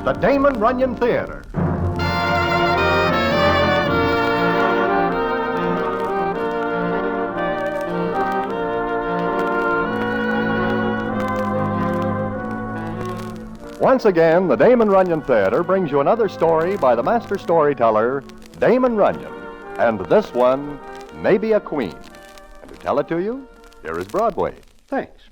the Damon Runyon Theater. Once again, the Damon Runyon Theater brings you another story by the master storyteller, Damon Runyon. And this one may be a queen. And to tell it to you, here is Broadway. Thanks.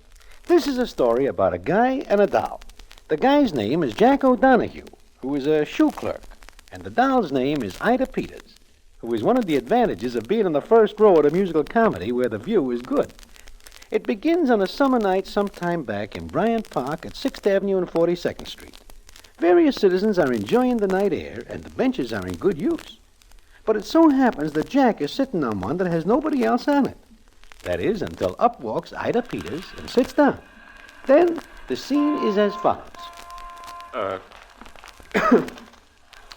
This is a story about a guy and a doll. The guy's name is Jack O'Donoghue, who is a shoe clerk. And the doll's name is Ida Peters, who is one of the advantages of being in the first row at a musical comedy where the view is good. It begins on a summer night sometime back in Bryant Park at 6th Avenue and 42nd Street. Various citizens are enjoying the night air, and the benches are in good use. But it so happens that Jack is sitting on one that has nobody else on it. That is, until up walks Ida Peters and sits down. Then the scene is as follows.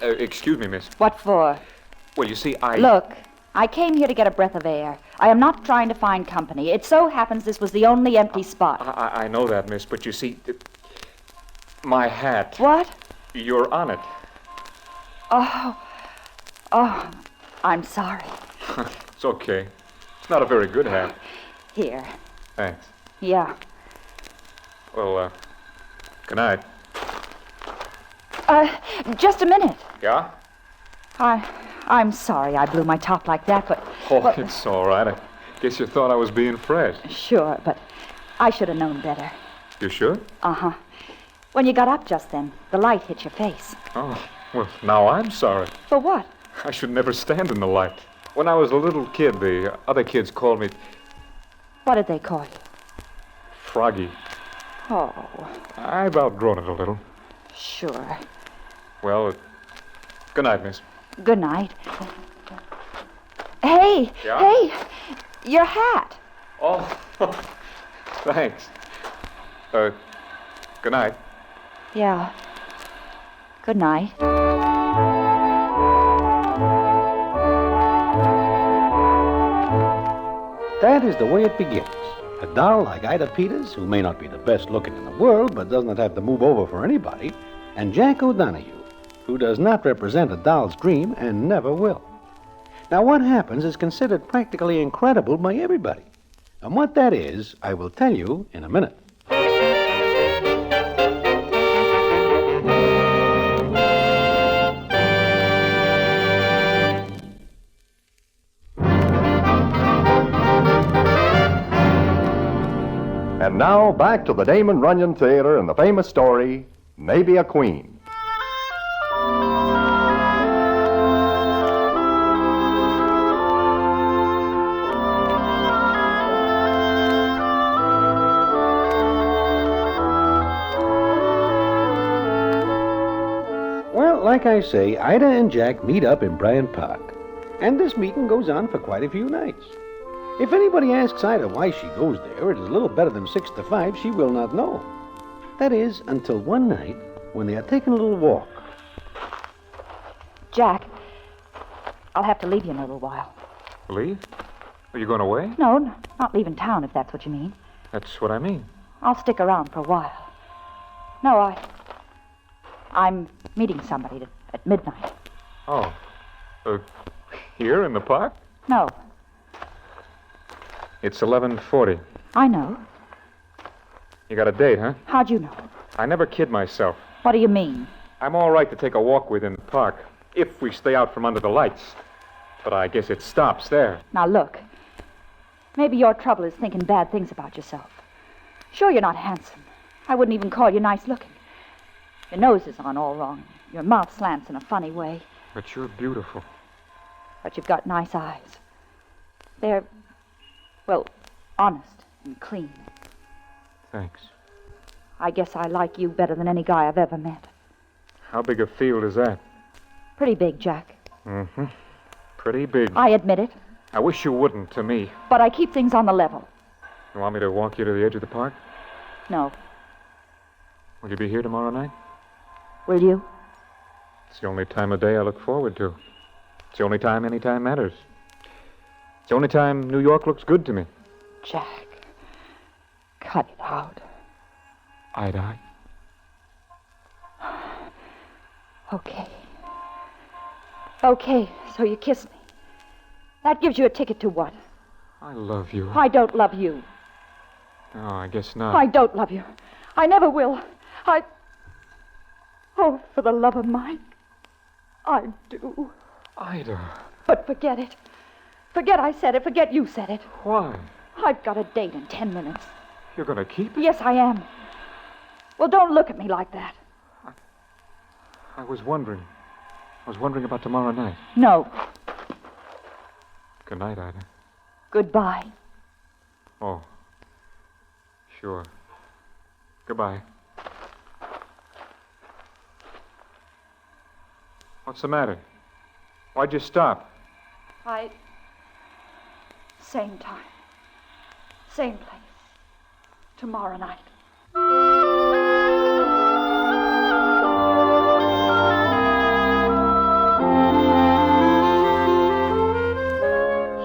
Excuse me, miss. What for? Well, you see, Look, I came here to get a breath of air. I am not trying to find company. It so happens this was the only empty spot. I know that, miss, but you see, my hat. What? You're on it. Oh, I'm sorry. It's okay. It's not a very good hat. Here. Thanks. Yeah. Well, good night. Just a minute. Yeah? I'm sorry I blew my top like that, but... Oh, well, it's all right. I guess you thought I was being fresh. Sure, but I should have known better. You sure? Uh-huh. When you got up just then, the light hit your face. Oh, well, now I'm sorry. For what? I should never stand in the light. When I was a little kid, the other kids called me What did they call you? Froggy. Oh, I've outgrown it a little. sure. Well, good night, miss. Good night. Hey! Yeah? Hey! Your hat! Oh, thanks. Good night. Yeah. Good night. That is the way it begins. A doll like Ida Peters, who may not be the best looking in the world, but doesn't have to move over for anybody, and Jack O'Donoghue, who does not represent a doll's dream and never will. Now, what happens is considered practically incredible by everybody. And what that is, I will tell you in a minute. And now, back to the Damon Runyon Theater and the famous story, Maybe a Queen. Well, like I say, Ida and Jack meet up in Bryant Park. And this meeting goes on for quite a few nights. If anybody asks Ida why she goes there, it is a little better than 6 to 5, she will not know. That is, until one night when they are taking a little walk. Jack, I'll have to leave you in a little while. Leave? Are you going away? No, not leaving town, if that's what you mean. That's what I mean. I'll stick around for a while. No, I'm meeting somebody at midnight. Oh. Here in the park? No, It's 11:40. I know. You got a date, huh? How'd you know? I never kid myself. What do you mean? I'm all right to take a walk with in the park, if we stay out from under the lights. But I guess it stops there. Now, look. Maybe your trouble is thinking bad things about yourself. Sure, you're not handsome. I wouldn't even call you nice looking. Your nose is on all wrong. Your mouth slants in a funny way. But you're beautiful. But you've got nice eyes. They're, well, honest and clean. Thanks. I guess I like you better than any guy I've ever met. How big a field is that? Pretty big, Jack. Mm-hmm. Pretty big. I admit it, I wish you wouldn't to me. but I keep things on the level. You want me to walk you to the edge of the park? No. Will you be here tomorrow night? Will you? It's the only time of day I look forward to. It's the only time any time matters. It's the only time New York looks good to me. Jack, cut it out. Eye to eye. Okay. Okay, so you kiss me. That gives you a ticket to what? I love you. I don't love you. No, I guess not. I don't love you. I never will. Oh, for the love of Mike, I do. Ida. But forget it. Forget I said it. Forget you said it. Why? I've got a date in 10 minutes. You're going to keep it? Yes, I am. Well, don't look at me like that. I was wondering. About tomorrow night. No. Good night, Ida. Goodbye. Oh. Sure. Goodbye. What's the matter? Why'd you stop? Same time. Same place. Tomorrow night.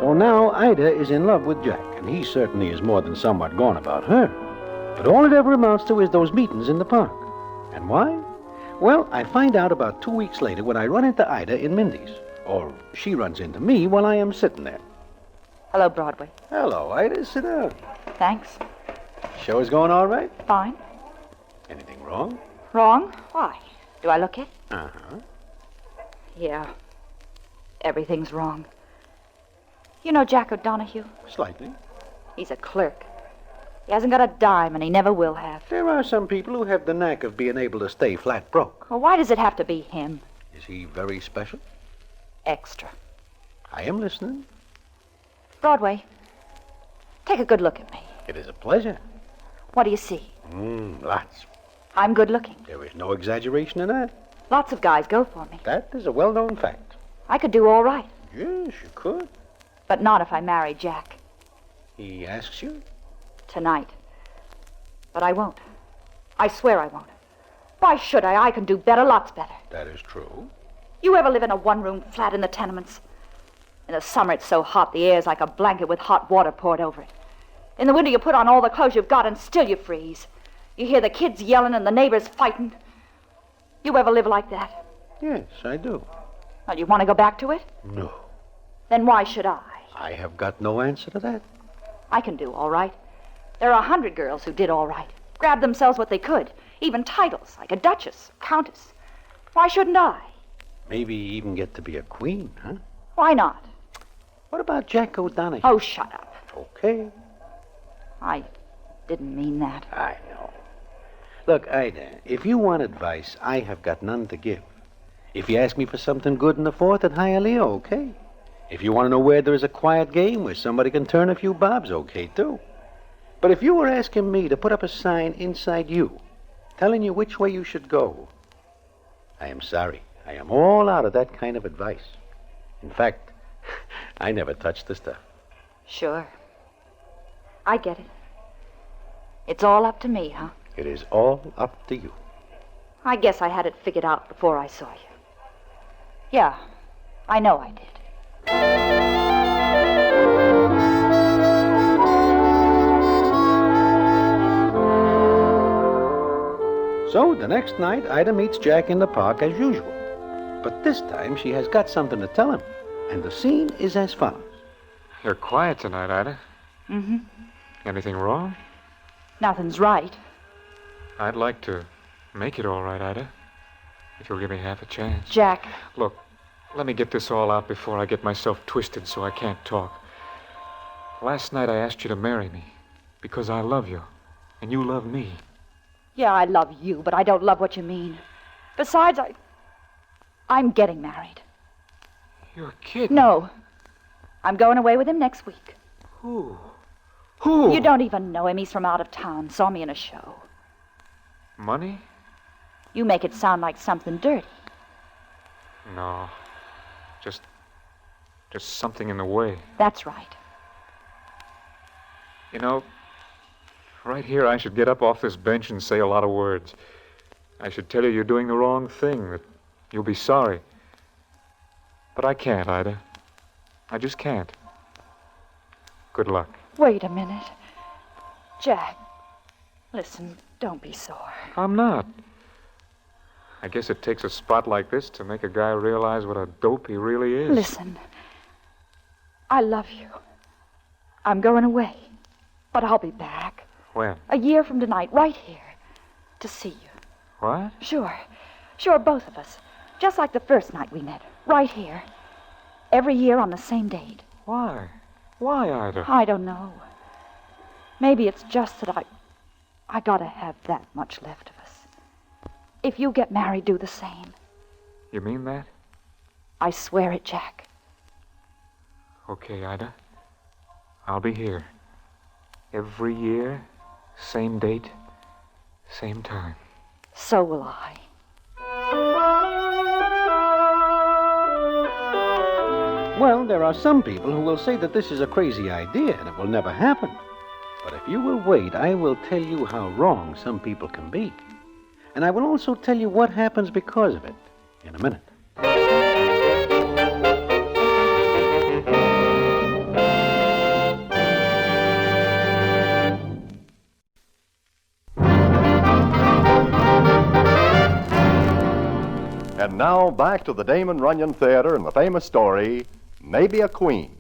So now Ida is in love with Jack, and he certainly is more than somewhat gone about her. But all it ever amounts to is those meetings in the park. And why? Well, I find out about 2 weeks later when I run into Ida in Mindy's. Or she runs into me while I am sitting there. Hello, Broadway. Hello, Ida. Sit down. Thanks. Show is going all right? Fine. Anything wrong? Wrong? Why? Do I look it? Uh-huh. Yeah. Everything's wrong. You know Jack O'Donohue? Slightly. He's a clerk. He hasn't got a dime, and he never will have. There are some people who have the knack of being able to stay flat broke. Well, why does it have to be him? Is he very special? Extra. I am listening. Broadway, take a good look at me. It is a pleasure. What do you see? Lots. I'm good looking. There is no exaggeration in that. Lots of guys go for me. That is a well-known fact. I could do all right, Yes, you could. but not if I marry Jack. He asks you? Tonight. But I won't. I swear I won't. Why should I? I can do better, lots better. That is true. You ever live in a one-room flat in the tenements? In the summer, it's so hot, the air's like a blanket with hot water poured over it. In the winter, you put on all the clothes you've got and still you freeze. You hear the kids yelling and the neighbors fighting. You ever live like that? Yes, I do. Well, you want to go back to it? No. Then why should I? I have got no answer to that. I can do all right. There are 100 girls who did all right. Grabbed themselves what they could. Even titles, like a duchess, countess. Why shouldn't I? Maybe even get to be a queen, huh? Why not? What about Jack O'Donoghue? Oh, shut up. Okay. I didn't mean that. I know. Look, Ida, if you want advice, I have got none to give. If you ask me for something good in the Fourth at Hialeah, okay. If you want to know where there is a quiet game where somebody can turn a few bobs, okay, too. But if you were asking me to put up a sign inside you, telling you which way you should go, I am sorry. I am all out of that kind of advice. In fact, I never touched the stuff. Sure. I get it. It's all up to me, huh? It is all up to you. I guess I had it figured out before I saw you. Yeah, I know I did. So the next night, Ida meets Jack in the park as usual. But this time she has got something to tell him. And the scene is as follows. You're quiet tonight, Ida. Mm-hmm. Anything wrong? Nothing's right. I'd like to make it all right, Ida. If you'll give me half a chance. Jack, Look, let me get this all out before I get myself twisted so I can't talk. Last night I asked you to marry me because I love you, and you love me. yeah, I love you, but I don't love what you mean. Besides, I'm getting married. You're kidding. No. I'm going away with him next week. Who? Who? You don't even know him. He's from out of town. Saw me in a show. Money? You make it sound like something dirty. No. Just something in the way. That's right. You know, right here I should get up off this bench and say a lot of words. I should tell you you're doing the wrong thing, that you'll be sorry. But I can't, Ida. I just can't. Good luck. Wait a minute. Jack, listen, don't be sore. I'm not. I guess it takes a spot like this to make a guy realize what a dope he really is. Listen, I love you. I'm going away, but I'll be back. When? A year from tonight, right here, to see you. What? Sure, both of us. Just like the first night we met, right here. Every year on the same date. Why? Why, Ida? I don't know. Maybe it's just that I gotta have that much left of us. If you get married, do the same. You mean that? I swear it, Jack. Okay, Ida. I'll be here. Every year, same date, same time. So will I. Well, there are some people who will say that this is a crazy idea and it will never happen. But if you will wait, I will tell you how wrong some people can be. And I will also tell you what happens because of it in a minute. And now back to the Damon Runyon Theater and the famous story, Maybe a Queen.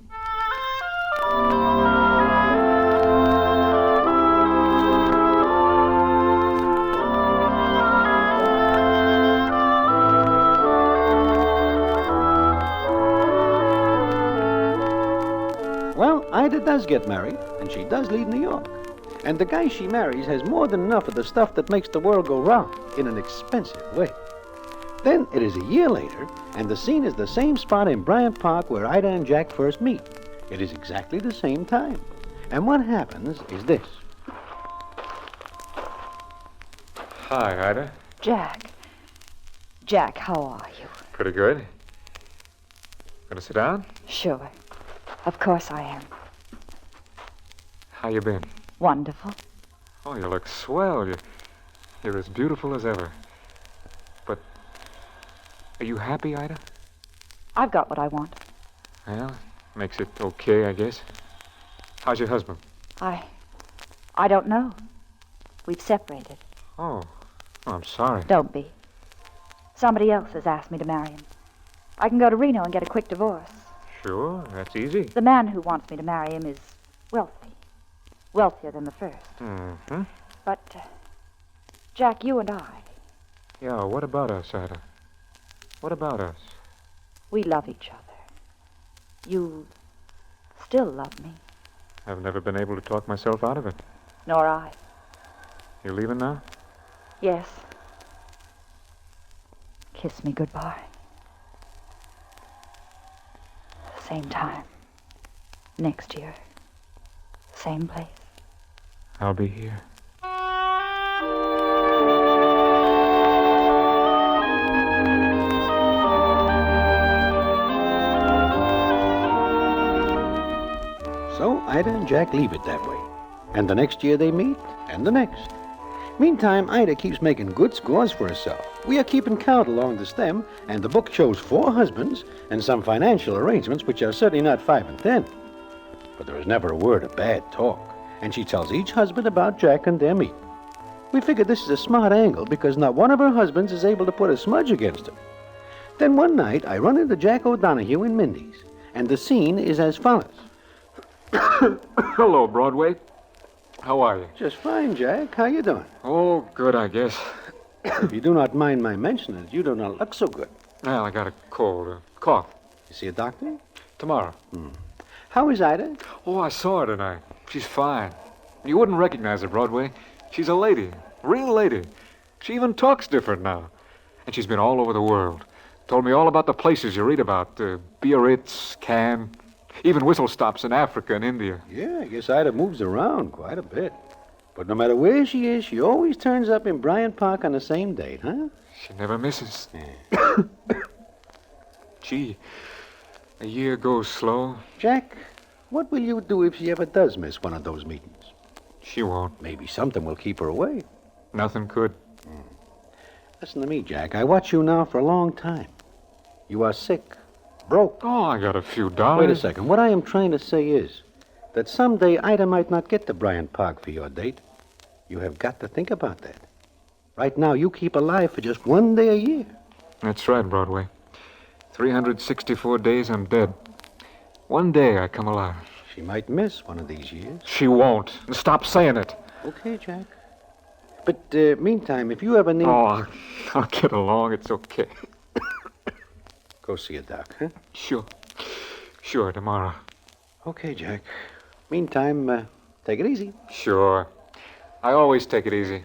Well, Ida does get married, and she does leave New York. And the guy she marries has more than enough of the stuff that makes the world go round in an expensive way. Then it is a year later, and the scene is the same spot in Bryant Park where Ida and Jack first meet. It is exactly the same time. And what happens is this. Hi, Ida. Jack, how are you? Pretty good. Gonna sit down? Sure. Of course I am. How you been? Wonderful. Oh, you look swell. You're as beautiful as ever. But are you happy, Ida? I've got what I want. Well, makes it okay, I guess. How's your husband? I don't know. We've separated. Oh, I'm sorry. Don't be. Somebody else has asked me to marry him. I can go to Reno and get a quick divorce. Sure, that's easy. The man who wants me to marry him is wealthy. Wealthier than the first. Mm-hmm. But, Jack, you and I, Yeah, what about us, Ida? What about us? we love each other. You still love me. I've never been able to talk myself out of it. Nor I. You leaving now? Yes. Kiss me goodbye. Same time. Next year. Same place. I'll be here. So Ida and Jack leave it that way. And the next year they meet, and the next. Meantime, Ida keeps making good scores for herself. We are keeping count along the stem, and the book shows 4 husbands and some financial arrangements which are certainly not 5 and 10. But there is never a word of bad talk, and she tells each husband about Jack and their meet. We figured this is a smart angle because not one of her husbands is able to put a smudge against her. Then one night, I run into Jack O'Donoghue in Mindy's, and the scene is as follows. Hello, Broadway. How are you? Just fine, Jack. How you doing? Oh, good, I guess. If you do not mind my mentioning it, you do not look so good. Well, I got a cold, cough. You see a doctor? Tomorrow. How is Ida? Oh, I saw her tonight. She's fine. You wouldn't recognize her, Broadway. She's a lady. Real lady. She even talks different now. And she's been all over the world. Told me all about the places you read about. Biarritz, Cannes, even whistle stops in Africa and India. Yeah, I guess Ida moves around quite a bit. But no matter where she is, she always turns up in Bryant Park on the same date, huh? She never misses. Gee, a year goes slow. Jack, what will you do if she ever does miss one of those meetings? She won't. Maybe something will keep her away. Nothing could. Listen to me, Jack. I watch you now for a long time. You are sick, broke. Oh, I got a few dollars. Wait a second. What I am trying to say is that someday Ida might not get to Bryant Park for your date. You have got to think about that. Right now, you keep alive for just one day a year. That's right, Broadway. 364 days I'm dead. One day I come alive. She might miss one of these years. She won't. Stop saying it. Okay, Jack. But meantime, if you ever need... Oh, I'll get along. It's okay. Go see a doc, huh? Sure. Sure, tomorrow. Okay, Jack. Meantime, take it easy. Sure. I always take it easy.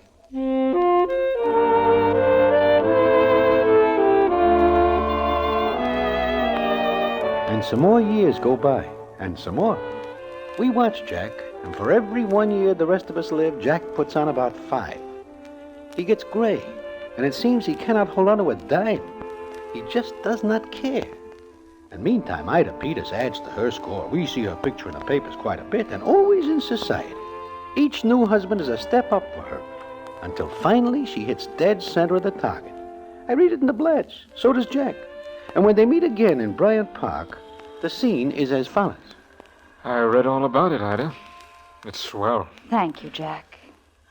And some more years go by, and some more. We watch Jack, and for every 1 year the rest of us live, Jack puts on about 5. He gets gray, and it seems he cannot hold on to a dime. He just does not care. And meantime, Ida Peters adds to her score. We see her picture in the papers quite a bit, and always in society. Each new husband is a step up for her, until finally she hits dead center of the target. I read it in the Bledge. So does Jack. And when they meet again in Bryant Park, the scene is as follows. I read all about it, Ida. It's swell. Thank you, Jack.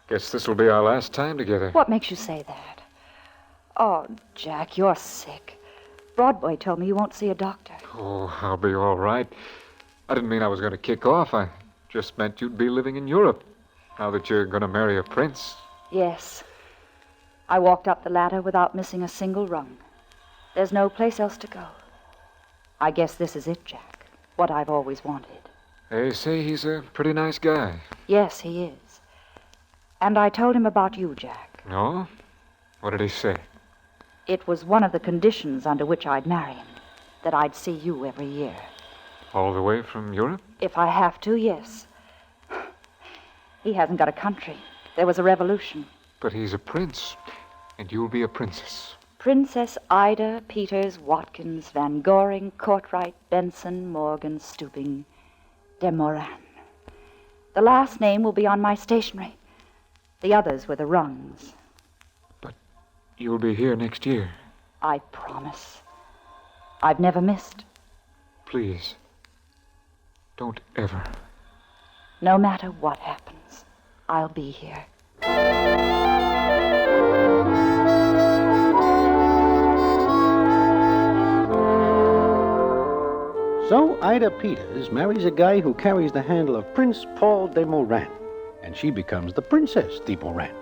Guess this will be our last time together. What makes you say that? Oh, Jack, you're sick. Broadway told me you won't see a doctor. Oh, I'll be all right. I didn't mean I was going to kick off. I just meant you'd be living in Europe, now that you're going to marry a prince. Yes. I walked up the ladder without missing a single rung. There's no place else to go. I guess this is it, Jack. What I've always wanted. They say he's a pretty nice guy. Yes, he is. And I told him about you, Jack. No? What did he say? It was one of the conditions under which I'd marry him, that I'd see you every year. All the way from Europe? If I have to, yes. He hasn't got a country. There was a revolution. But he's a prince, and you'll be a princess. Princess Ida Peters Watkins Van Goring Courtwright Benson Morgan Stooping de Moran. The last name will be on my stationery. The others were the rungs. But you'll be here next year. I promise. I've never missed. Please, don't ever. No matter what happens, I'll be here. So Ida Peters marries a guy who carries the handle of Prince Paul de Moran, and she becomes the Princess de Moran.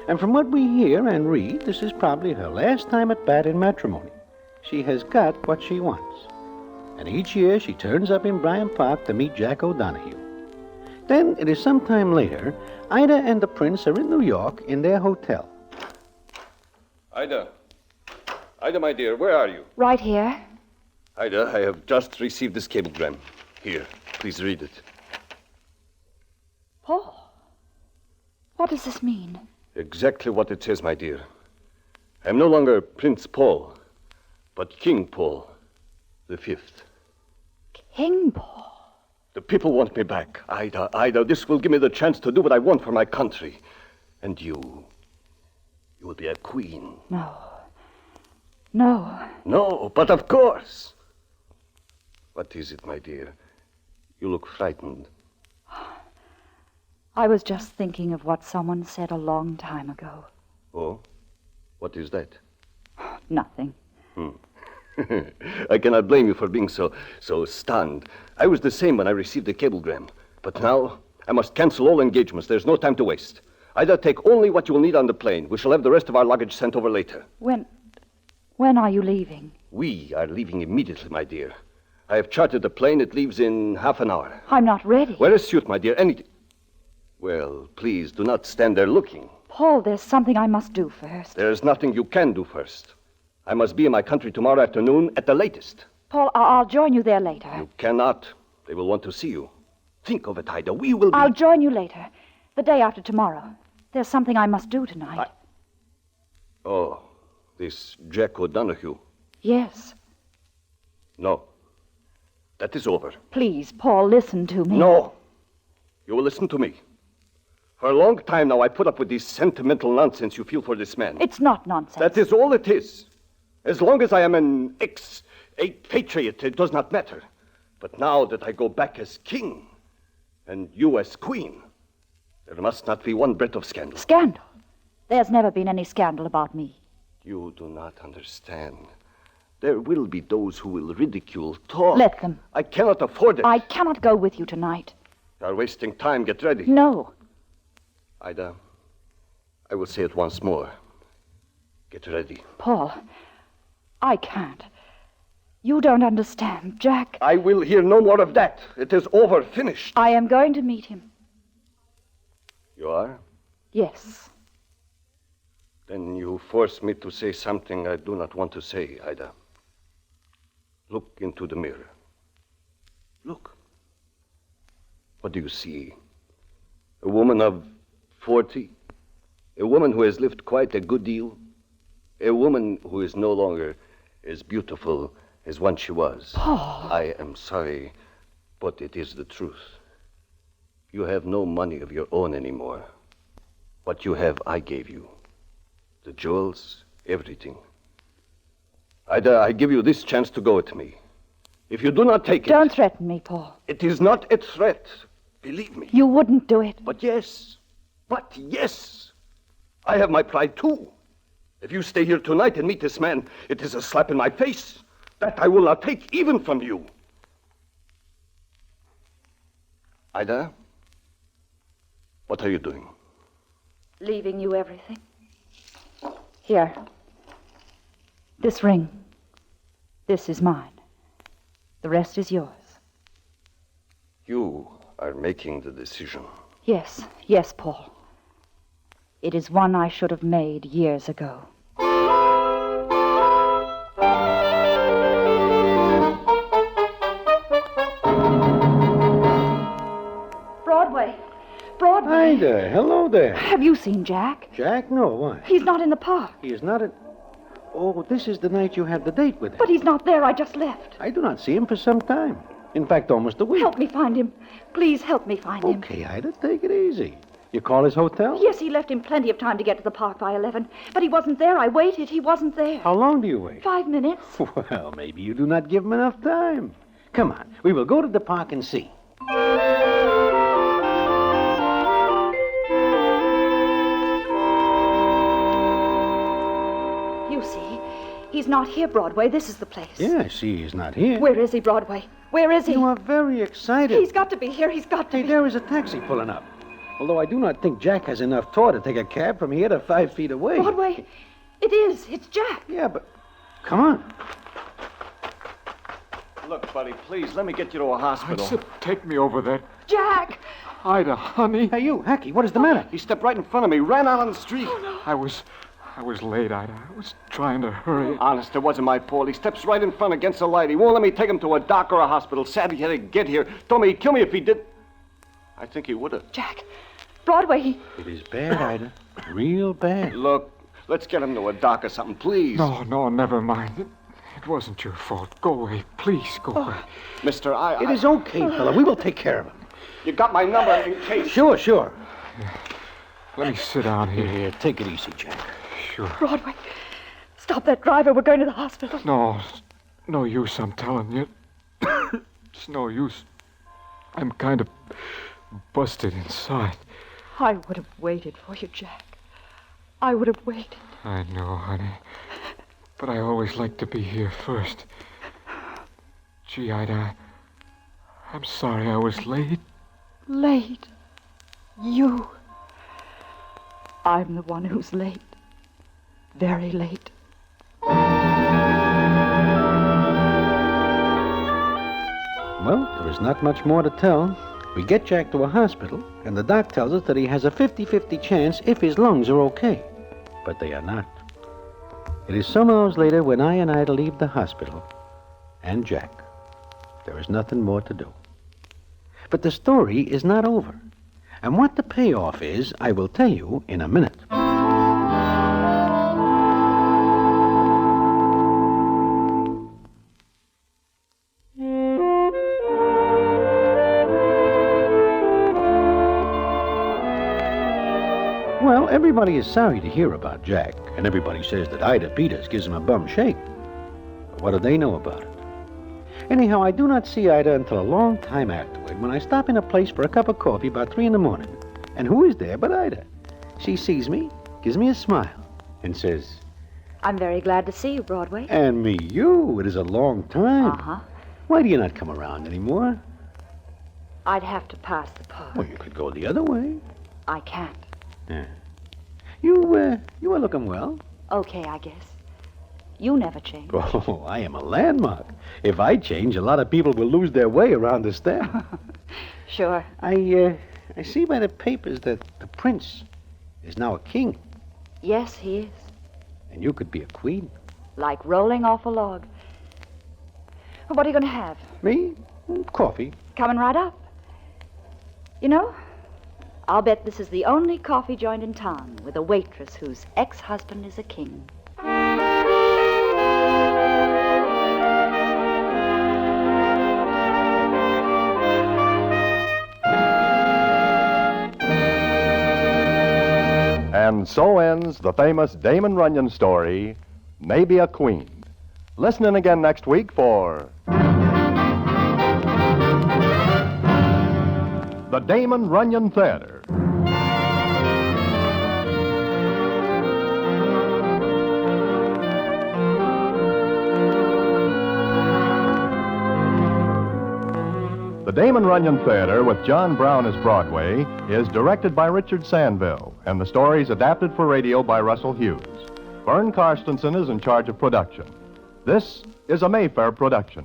And from what we hear and read, this is probably her last time at bat in matrimony. She has got what she wants. And each year she turns up in Bryant Park to meet Jack O'Donoghue. Then, it is some time later, Ida and the prince are in New York in their hotel. Ida, my dear, where are you? Right here. Ida, I have just received this cablegram. Here, please read it. Paul, what does this mean? Exactly what it says, my dear. I am no longer Prince Paul, but King Paul the Fifth. King Paul? The people want me back. Ida, this will give me the chance to do what I want for my country. And you will be a queen. No. No, but of course. What is it, my dear? You look frightened. I was just thinking of what someone said a long time ago. Oh? What is that? Nothing. I cannot blame you for being so stunned. I was the same when I received the cablegram. But now, I must cancel all engagements. There's no time to waste. Either take only what you will need on the plane. We shall have the rest of our luggage sent over later. When are you leaving? We are leaving immediately, my dear. I have chartered the plane. It leaves in half an hour. I'm not ready. Wear a suit, my dear. Well, please, do not stand there looking. Paul, there's something I must do first. There is nothing you can do first. I must be in my country tomorrow afternoon at the latest. Paul, I'll join you there later. You cannot. They will want to see you. Think of it, Ida. We will be... I'll join you later. The day after tomorrow. There's something I must do tonight. Oh, this Jack O'Donoghue. Yes. No. That is over. Please, Paul, listen to me. No. You will listen to me. For a long time now, I put up with this sentimental nonsense you feel for this man. It's not nonsense. That is all it is. As long as I am an expatriate, it does not matter. But now that I go back as king, and you as queen, there must not be one breath of scandal. Scandal? There's never been any scandal about me. You do not understand. There will be those who will ridicule, talk. Let them. I cannot afford it. I cannot go with you tonight. You are wasting time. Get ready. No. Ida, I will say it once more. Get ready. Paul, I can't. You don't understand, Jack. I will hear no more of that. It is over, finished. I am going to meet him. You are? Yes. Then you force me to say something I do not want to say, Ida. Look into the mirror. Look. What do you see? A woman of 40? A woman who has lived quite a good deal? A woman who is no longer as beautiful as once she was. Paul. I am sorry, but it is the truth. You have no money of your own anymore. What you have, I gave you. The jewels, everything. Ida, I give you this chance to go with me. If you do not take it... Don't threaten me, Paul. It is not a threat. Believe me. You wouldn't do it. But yes. I have my pride, too. If you stay here tonight and meet this man, it is a slap in my face. That I will not take even from you. Ida, what are you doing? Leaving you everything. Here. This ring. This is mine. The rest is yours. You are making the decision. Yes, Paul. It is one I should have made years ago. Broadway. Hi there. Hello there. Have you seen Jack? Jack? No, why? He's not in the park. He is not at... Oh, this is the night you had the date with him. But he's not there. I just left. I do not see him for some time. In fact, almost a week. Help me find him. Please help me find him. Okay, Ida, take it easy. You call his hotel? Yes, he left him plenty of time to get to the park by 11. But he wasn't there. I waited. He wasn't there. How long do you wait? 5 minutes. Well, maybe you do not give him enough time. Come on, we will go to the park and see. You see, he's not here, Broadway. This is the place. Yeah, I see he's not here. Where is he, Broadway? Where is he? You are very excited. He's got to be here. He's got to Hey, be. there is a taxi pulling up. Although I do not think Jack has enough tour to take a cab from here to 5 feet away. Broadway, it is. It's Jack. Yeah, but... Come on. Look, buddy, please, let me get you to a hospital. I said, take me over there. Jack! Ida, honey. Hey, you, Hacky, what is the matter? He stepped right in front of me, ran out on the street. I was late, Ida. I was trying to hurry. Honest, it wasn't my fault. He steps right in front against the light. He won't let me take him to a doc or a hospital. Sad he had to get here. Told me he'd kill me if he did. I think he would have. Jack! Broadway, It is bad, Ida. Real bad. Look, let's get him to a doc or something, please. No, never mind. It wasn't your fault. Go away. Please, go away. Mister, It is okay, fella. We will take care of him. You got my number in case. Sure. Let me sit down here. Here, take it easy, Jack. Sure. Broadway. Stop that driver. We're going to the hospital. No, it's no use, I'm telling you. It's no use. I'm kind of busted inside. I would have waited for you, Jack. I would have waited. I know, honey. But I always like to be here first. Gee, Ida, I'm sorry I was late. Late. You. I'm the one who's late. Very late. Well, there is not much more to tell. We get Jack to a hospital, and the doc tells us that he has a 50-50 chance if his lungs are okay. But they are not. It is some hours later when I and Ida leave the hospital, and Jack. There is nothing more to do. But the story is not over. And what the payoff is, I will tell you in a minute. Well, everybody is sorry to hear about Jack, and everybody says that Ida Peters gives him a bum shake. But what do they know about it? Anyhow, I do not see Ida until a long time afterward when I stop in a place for a cup of coffee about 3 in the morning. And who is there but Ida? She sees me, gives me a smile, and says, I'm very glad to see you, Broadway. "And me, you. It is a long time. Uh-huh. Why do you not come around anymore?" I'd have to pass the park. Well, you could go the other way. I can't. Yeah. You are looking well. Okay, I guess. You never change. Oh, I am a landmark. If I change, a lot of people will lose their way around the stand. Sure. I see by the papers that the prince is now a king, Yes, he is. and you could be a queen. Like rolling off a log. What are you going to have? Me? Coffee. Coming right up. You know, I'll bet this is the only coffee joint in town with a waitress whose ex-husband is a king. And so ends the famous Damon Runyon story, Maybe a Queen. Listen in again next week for the Damon Runyon Theater. The Damon Runyon Theater, with John Brown as Broadway, is directed by Richard Sandville, and the story is adapted for radio by Russell Hughes. Vern Karstensen is in charge of production. This is a Mayfair production.